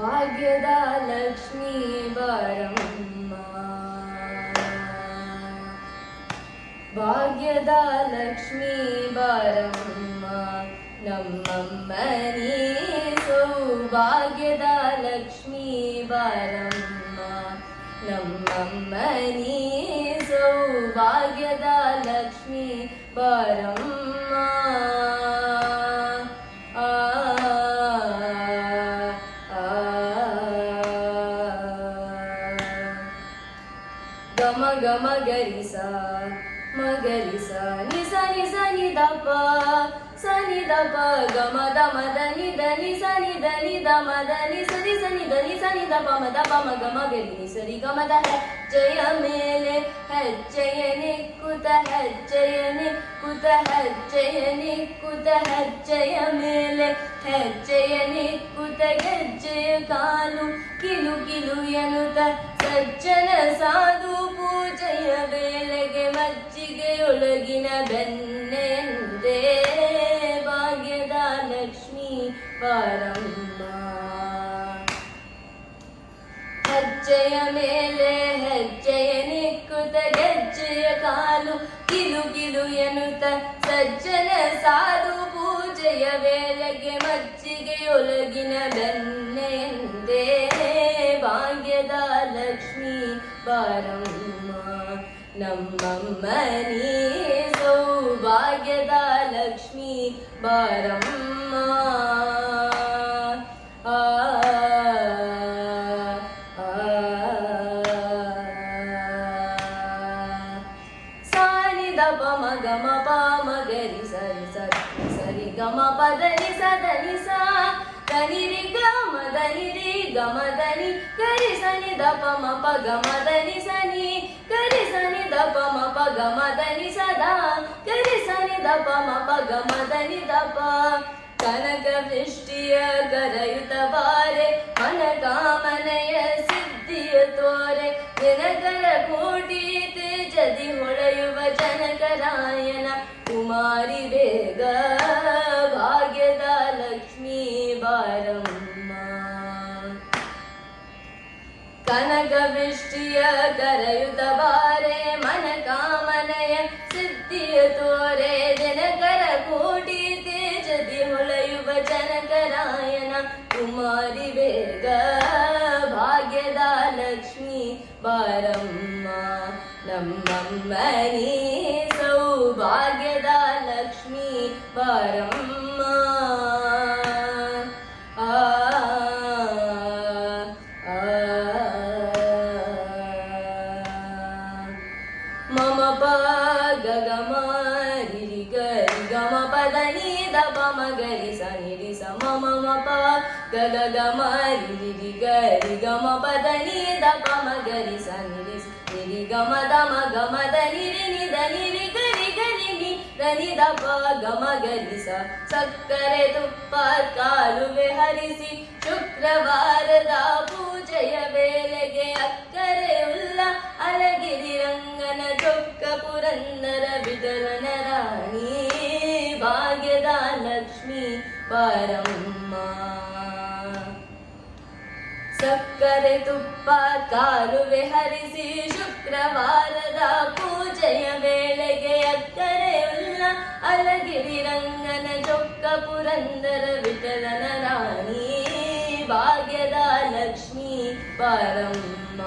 ಭಾಗ್ಯದ ಲಕ್ಷ್ಮೀ ಬಾರಮ್ಮ, ಭಾಗ್ಯದ ಲಕ್ಷ್ಮೀ ಬಾರಮ್ಮ, ನಮ್ಮಮ್ಮನಿ ಸೌಭಾಗ್ಯದ ಲಕ್ಷ್ಮೀ ಬಾರಮ್ಮ, ನಮ್ಮಮ್ಮನಿ ಸೌಭಾಗ್ಯದ ಲಕ್ಷ್ಮೀ ಬಾರಮ್ಮ. ಗಮ ಗಮ ಗರಿಸ ಮಗರಿಸ ನಿಸ ನಿಸ ನಿದಪ ಸನಿ ದಪ ಗಮ ದಮ ಧನಿ ಧನಿ ಸನಿ ಧನಿ ದಮ ಧನಿ ಸರಿ ಸನಿ ಧನಿ ಸನಿ ದಪ ಮದ ಪಮ ಗಮ ಗರಿ ನಿ ಸರಿ ಗಮದ ಹೆಜ್ಜೆಯ ಮೇಲೆ ಹೆಜ್ಜೆಯ ನಿಕ್ಕುತ ಹೆಜ್ಜೆಯ ನಿಕ್ಕುತ ಹೆಜ್ಜೆಯ ನಿಕ್ಕುತ ಹೆಜ್ಜೆಯ ಮೇಲೆ ಹೆಜ್ಜೆಯ ನಿಕ್ಕುತ ಗೆಜ್ಜೆಯ ಕಾಲು ಕಿಲು ಕಿಲು ಎನ್ನುತ್ತ ಸಜ್ಜನ ಸಾಧು ಪೂಜೆಯ ವೇಳೆಗೆ ಮಜ್ಜಿಗೆಯೊಳಗಿನ ಬೆಣ್ಣೆಯಂದೇ ಭಾಗ್ಯದ ಲಕ್ಷ್ಮೀ ಬಾರಮ್ಮ. ಹೆಜ್ಜೆಯ ಮೇಲೆ ಹೆಜ್ಜೆಯ ನಿಕ್ಕುತ ಗೆಜ್ಜೆಯ ಕಾಲು ಕಿಲು ಕಿಲು ಎನ್ನುತ್ತ ಸಜ್ಜನ ಸಾಧು ಪೂಜೆಯ ವೇಳೆಗೆ ಮಜ್ಜಿಗೆಯೊಳಗಿನ ಬೆಣ್ಣೆಯಂದೇ ಭಾಗ್ಯದ ಲಕ್ಷ್ಮೀ ಬಾರಮ್ಮ, ನಮ್ಮಮ್ಮನಿ ಸೌಭಾಗ್ಯದ ಲಕ್ಷ್ಮೀ ಬಾರಮ್ಮ. ಸಾನಿ ದಪ ಮಗಮ ಪಾಮ ಗರಿ ಸರಿ ಸರಿ ಸರಿ ಗಮ ಪದನಿ ಸದನಿ ಸಾ ಧನಿ ರಿ ಗಮ ಧನಿ ರಿ ಗಮ ಧನಿ ಗರಿ ಸನಿ ದಪ ಮ ಪ ಗಮ ಧನಿ ಸನಿ ಗರಿ ಸನಿ ದಪ ಮ ಪ ಗಮ ಧನಿ ಸದಾ ಗರಿ ಸನಿ ದಪ ಮ ಪ ಗಮ ಧನಿ ದಪ. ಕನಕ ವೃಷ್ಟಿಯ ಕರಯುತ ಬಾರೆ ಮನ ಕಾಮನೆಯ ಸಿದ್ಧಿಯ ತೋರೆ ದಿನಕರ ಕೋಟಿ ತೇಜದಿ ಹೊಳೆಯುವ ಜನಕರಾಯನ ಕುಮಾರಿ ಬೇಗ ಭಾಗ್ಯದ ಲಕ್ಷ್ಮೀ ಬಾರಮ್ಮ. ಕನಕ ವೃಷ್ಟಿಯ ಕರಯುತ ಬಾರೆ ಮನ ಕಾಮನೆಯ ಸಿದ್ಧಿಯ ತೋರೆ ದಿನಕರ ಕೋಟಿ ತೇಜದಿ ಹೊಳೆಯುವ ಜನಕರಾಯನ ಕುಮಾರಿ ಬೇಗ ಭಾಗ್ಯದ ಲಕ್ಷ್ಮೀ ಬಾರಮ್ಮ, ನಮ್ಮಮ್ಮನಿ ಸೌಭಾಗ್ಯದ ಲಕ್ಷ್ಮೀ ಬಾರಮ್ಮ. ಮಮ ಪ ಗಮ ರಿ ಗರಿ ಗಮ ಪದನಿ ದಪ ಮಗರಿ ಸನಿ ರಿ ಸ ಮಮ ಪ ಗಗ ಗಮ ರಿ ಗರಿ ಗಮ ಪದನಿ ದಪ ಮಗರಿ ಸನಿ ರಿ ರಿ ಗಮ ದಮ ಗಮ ಧನಿ ರಿ ನಿ ಧನಿ ರಿ ಗರಿ ಗರಿ ನಿ ಧನಿ ದಪ ಗಮ ಗರಿ ಸ ಸಕ್ಕರೆ ತುಪ್ಪ ಕಾಲುವೆ ಹರಿಸಿ ಶುಕ್ರವಾರದ ಪೂಜೆಯ ವೇಳೆಗೆ ಅಕ್ಕರೆ ಉಲ್ಲ ಅಲಗಿರಿ ರಂಗನ ಚೊಕ್ಕ ಪುರಂದರ ವಿಠಲನ ರಾಣಿ ಭಾಗ್ಯದ ಲಕ್ಷ್ಮೀ ಬಾರಮ್ಮ. ಸಕ್ಕರೆ ತುಪ್ಪ ಕಾಲುವೆ ಹರಿಸಿ ಶುಕ್ರವಾರದ ಪೂಜೆಯ ವೇಳೆಗೆ ಅಕ್ಕರೆ ಉಲ್ಲ ಅಲಗಿರಿ ರಂಗನ ಚೊಕ್ಕ ಪುರಂದರ ವಿಠಲನ ರಾಣಿ ಭಾಗ್ಯದ ಲಕ್ಷ್ಮೀ ಬಾರಮ್ಮ,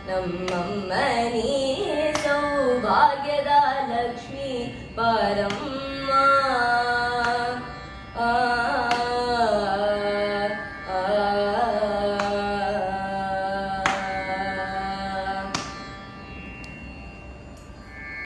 ನಮ್ಮಮ್ಮನಿ ಸೌಭಾಗ್ಯದ ಲಕ್ಷ್ಮೀ ಬಾರಮ್ಮ.